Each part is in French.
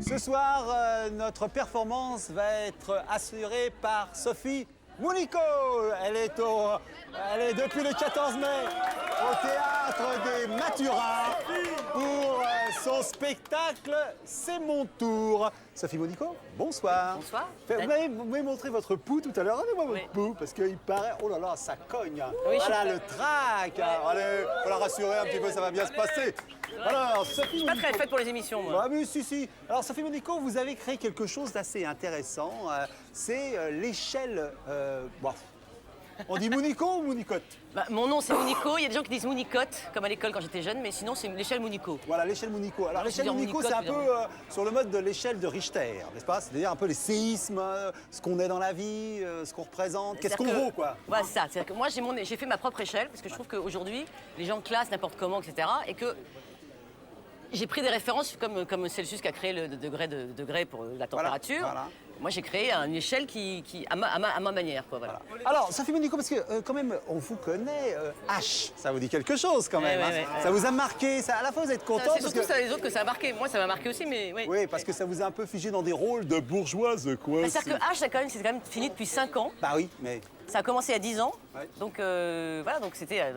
Ce soir, notre performance va être assurée par Sophie Mounico. Elle est depuis le 14 mai au Théâtre des Mathurins pour son spectacle C'est mon tour. Sophie Mounico, bonsoir. Bonsoir. Vous m'avez montré votre pouls tout à l'heure. Regardez-moi votre pouls, parce qu'il paraît... Oh là là, ça cogne. Oui, voilà le trac. Allez, faut la rassurer un petit peu, ça va bien se passer. Alors, Sophie Je suis pas très faite pour les émissions, moi. Ah oui, si. Alors, Sophie Mounico, vous avez créé quelque chose d'assez intéressant. C'est l'échelle... bon, on dit Mounico ou Mounicote? Bah, mon nom, c'est Mounico. Il y a des gens qui disent Mounicote, comme à l'école quand j'étais jeune, mais sinon, c'est l'échelle Mounico. Voilà, l'échelle Mounico. Alors, l'échelle dire Mounico, c'est un peu sur le mode de l'échelle de Richter, n'est-ce pas? C'est-à-dire un peu les séismes, ce qu'on est dans la vie, ce qu'on représente, qu'est-ce qu'on vaut, quoi. Voilà, c'est ça. C'est-à-dire que moi, j'ai fait ma propre échelle, parce que je trouve qu'aujourd'hui, les gens classent n'importe comment, etc. Et que j'ai pris des références comme Celsius qui a créé le degré pour la température. Voilà. Moi, j'ai créé une échelle qui à ma manière, quoi. Voilà. Alors, Sophie Mounico, parce que quand même, on vous connaît, H, ça vous dit quelque chose quand même. Ouais. Ça vous a marqué, à la fois vous êtes content. C'est surtout ça, les autres que ça a marqué. Moi, ça m'a marqué aussi, mais oui. Oui, parce que ça vous a un peu figé dans des rôles de bourgeoise, quoi. C'est-à-dire que H, c'est quand même fini depuis 5 ans. Bah oui, mais... Ça a commencé il y a 10 ans. Ouais. Donc voilà, donc c'était.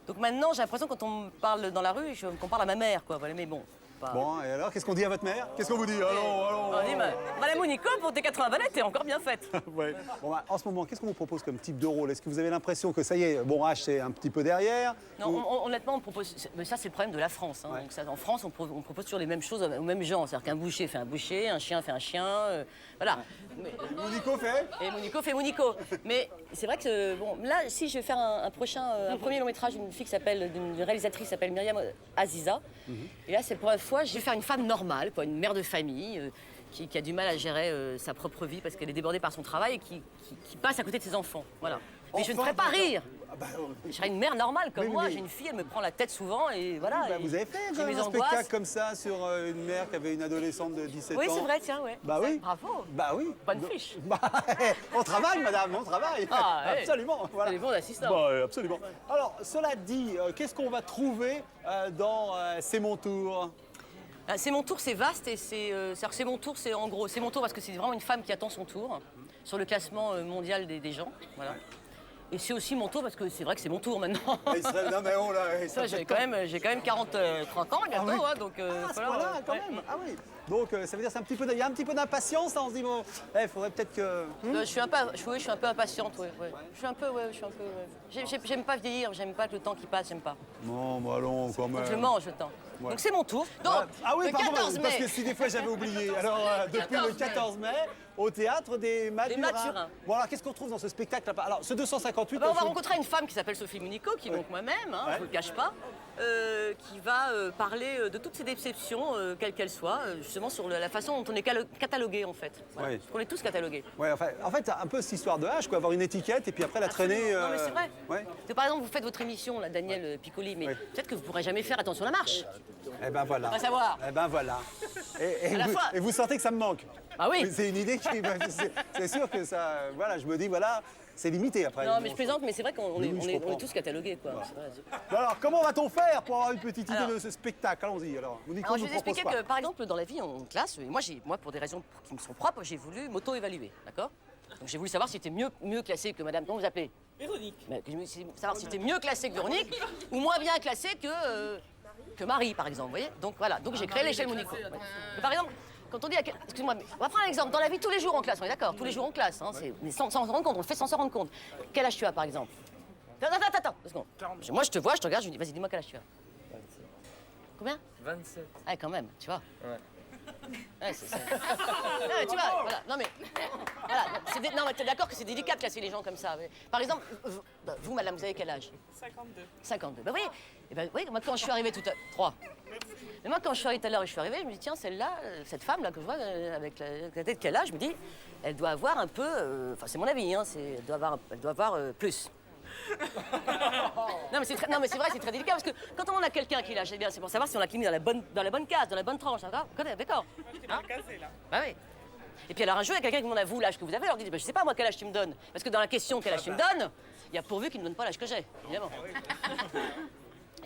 Donc maintenant, j'ai l'impression quand on me parle dans la rue, qu'on parle à ma mère, quoi. Voilà, mais bon. Pas... Bon, et alors, qu'est-ce qu'on dit à votre mère? Qu'est-ce qu'on vous dit? Allons. On dit, Madame Mounico, pour tes 80 balais, t'es encore bien faite. Ouais. Bon, bah, en ce moment, qu'est-ce qu'on vous propose comme type de rôle? Est-ce que vous avez l'impression que ça y est, bon, H, c'est un petit peu derrière? Non, honnêtement, on propose. Mais ça, c'est le problème de la France. Hein. Ouais. Donc ça, en France, on propose toujours les mêmes choses aux mêmes gens. C'est-à-dire qu'un boucher fait un boucher, un chien fait un chien. Voilà. Mais, Mounico fait? et Mounico fait Mounico. Mais c'est vrai que, bon, là, si je vais faire un premier long métrage d'une fille qui s'appelle, d'une réalisatrice qui s'appelle Myriam Aziza. Et là, c'est pour la fois, je vais faire une femme normale, quoi, une mère de famille qui a du mal à gérer sa propre vie parce qu'elle est débordée par son travail et qui passe à côté de ses enfants. Voilà. Mais je ne ferai pas rire. Je serai une mère normale comme moi. J'ai une fille, elle me prend la tête souvent et voilà. Bah, vous avez fait j'ai mes un angoisses. spectacle comme ça sur une mère qui avait une adolescente de 17 Oui, ans? c'est vrai, tiens, ouais. Bah oui. Bravo. Bah oui. Bonne fiche. Bah, on travaille, madame, on travaille. Ah, ouais. Absolument. Voilà. C'est des bons assistants. Bah, absolument. Alors, cela dit, qu'est-ce qu'on va trouver dans C'est mon tour? C'est mon tour, c'est vaste et c'est mon tour, c'est en gros, c'est mon tour parce que c'est vraiment une femme qui attend son tour sur le classement mondial des gens, voilà. Et c'est aussi mon tour parce que c'est vrai que c'est mon tour maintenant. Non mais oh là, Ça, j'ai quand même 30 ans bientôt, oui. hein, donc Ah, à ce voilà, point-là, quand ouais. même. Ah oui. Donc ça veut dire il y a un petit peu d'impatience, là, on se dit bon, il faudrait peut-être que. Je suis un peu impatiente, ouais. Je suis un peu. J'aime pas vieillir, j'aime pas que le temps qui passe, j'aime pas. Non, bah allons quand même. Donc je mange le temps. Ouais. Donc c'est mon tour. Donc, ah oui, le pardon, 14 mai. parce que si des fois j'avais oublié. Alors depuis le 14 mai, au Théâtre des Mathurins. Mathurins. Bon alors qu'est-ce qu'on trouve dans ce spectacle? Alors ce 258. On va rencontrer une femme qui s'appelle Sophie Mounico, qui est donc moi-même, hein, je ne vous le cache pas, qui va parler de toutes ses déceptions, quelles qu'elles soient, justement sur la façon dont on est catalogué en fait. Voilà. Oui. Parce qu'on est tous catalogués. Ouais, en fait, un peu cette histoire de H, quoi, avoir une étiquette et puis après la traîner. Non mais c'est vrai. Ouais. Parce que, par exemple, vous faites votre émission, là, Daniel Piccoli, mais peut-être que vous ne pourrez jamais faire Attention à la marche. Eh ben voilà. On va savoir. Eh ben voilà. Et vous sentez que ça me manque. Ah oui. C'est une idée qui. C'est sûr que ça. Voilà, je me dis, voilà, c'est limité après. Non mais je plaisante, mais c'est vrai qu'on Oui, je est comprends. tous catalogués, quoi. C'est vrai. Bon, alors, comment va-t-on faire pour avoir une petite idée Alors- de ce spectacle? Allons-y, alors. Mounico Alors, je nous vais vous propose expliquer quoi? que, par exemple, dans la vie, en classe, moi, pour des raisons qui me sont propres, j'ai voulu m'auto-évaluer, d'accord? Donc, j'ai voulu savoir si j'étais mieux classé que madame, comment vous appelez? Véronique. Mais je voulais savoir si j'étais mieux classé que Véronique ou moins bien classé que Marie, par exemple, vous voyez? Donc, voilà, donc j'ai créé l'échelle Mounico. Ouais. Mais, par exemple, quand on dit... Excusez-moi, mais on va prendre un exemple. Dans la vie, tous les jours en classe, on est d'accord? Tous les jours en classe, hein, mais sans se rendre compte, on le fait sans se rendre compte. Quel âge tu as, par exemple? Attends, 2 secondes. Moi, je te vois, je te regarde, je me dis, vas-y, dis-moi quel âge tu as. 27. Combien? 27. Ah, quand même, tu vois. Ouais. Ouais, c'est ça. Non, mais tu vois, voilà. Non, mais. Voilà. Non, mais t'es d'accord que c'est délicat de classer les gens comme ça. Mais, par exemple, vous, madame, vous avez quel âge? 52. 52. Ben oui. Et ben oui, moi, quand je suis arrivée tout à. 3. Mais moi, quand je suis arrivée tout à l'heure et je suis arrivée, je me dis, tiens, celle-là, cette femme-là que je vois, avec la tête qu'elle a, je me dis, elle doit avoir un peu. Enfin, c'est mon avis, hein. Elle doit avoir plus. Non mais c'est vrai, c'est très délicat parce que quand on a quelqu'un qui lâche bien, c'est pour savoir si on l'a mis dans la bonne case, dans la bonne tranche, d'accord? D'accord. Hein? Casé là. Bah oui. Et puis alors un jour, il y a quelqu'un qui demande à vous l'âge que vous avez, alors dit, bah, je sais pas moi quel âge tu me donnes. Parce que dans la question quel âge tu me donnes, il y a pourvu qu'il ne donne pas l'âge que j'ai, évidemment.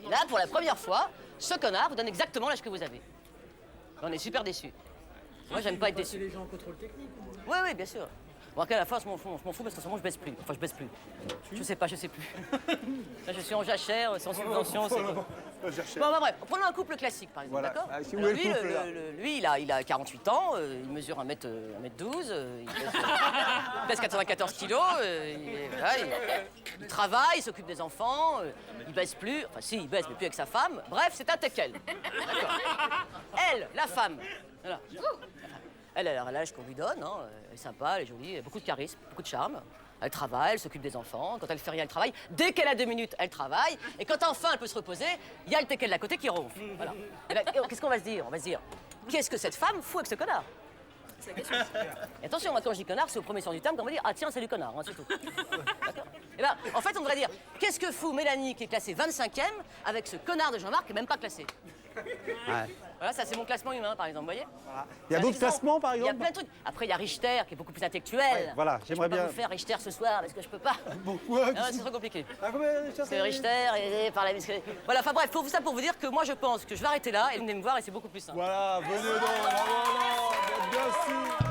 Et là, pour la première fois, ce connard vous donne exactement l'âge que vous avez. On est super déçus. Moi, j'aime pas être déçu. les gens en contrôle technique. Oui, oui, bien sûr. Bon, à la fin, je m'en fous parce qu'en ce moment, je baisse plus. Enfin, je baisse plus. Je sais plus. Là, je suis en jachère, sans subvention. Bon, bah, bref, prenons un couple classique, par exemple, Voilà. d'accord? Ah, si vous Alors, voulez le couple, là. lui, il a 48 ans, il mesure 1m12, il pèse 94 kilos, voilà, il travaille, il s'occupe des enfants, il baisse plus, enfin si, il baisse, mais plus avec sa femme. Bref, c'est un teckel. D'accord. Elle, la femme, voilà. Elle a l'âge qu'on lui donne, hein. Elle est sympa, elle est jolie, elle a beaucoup de charisme, beaucoup de charme. Elle travaille, elle s'occupe des enfants. Quand elle fait rien, elle travaille. Dès qu'elle a 2 minutes, elle travaille. Et quand enfin elle peut se reposer, il y a le teckel d'à côté qui ronfle. Voilà. Et là, qu'est-ce qu'on va se dire? On va se dire, qu'est-ce que cette femme fout avec ce connard? Et attention, moi, quand je dis connard, c'est au premier sens du terme qu'on va dire, ah tiens, c'est du connard, hein, c'est tout. D'accord. Et ben, en fait, on devrait dire, qu'est-ce que fout Mélanie qui est classée 25e avec ce connard de Jean-Marc qui n'est même pas classé? Ouais. Voilà, ça c'est mon classement humain, par exemple, vous voyez? Il y a d'autres classements, par Il y exemple? a plein de trucs. Après, il y a Richter, qui est beaucoup plus intellectuel. Ouais, voilà, j'aimerais Je peux bien- pas vous faire Richter ce soir, parce que je peux pas. Pourquoi? Ah, c'est trop compliqué. Ah, combien, C'est Richter, et par la... Voilà, enfin bref, ça pour vous dire que moi, je pense que je vais arrêter là, et venez me voir, et c'est beaucoup plus simple. Voilà, venez donc, voilà, merci.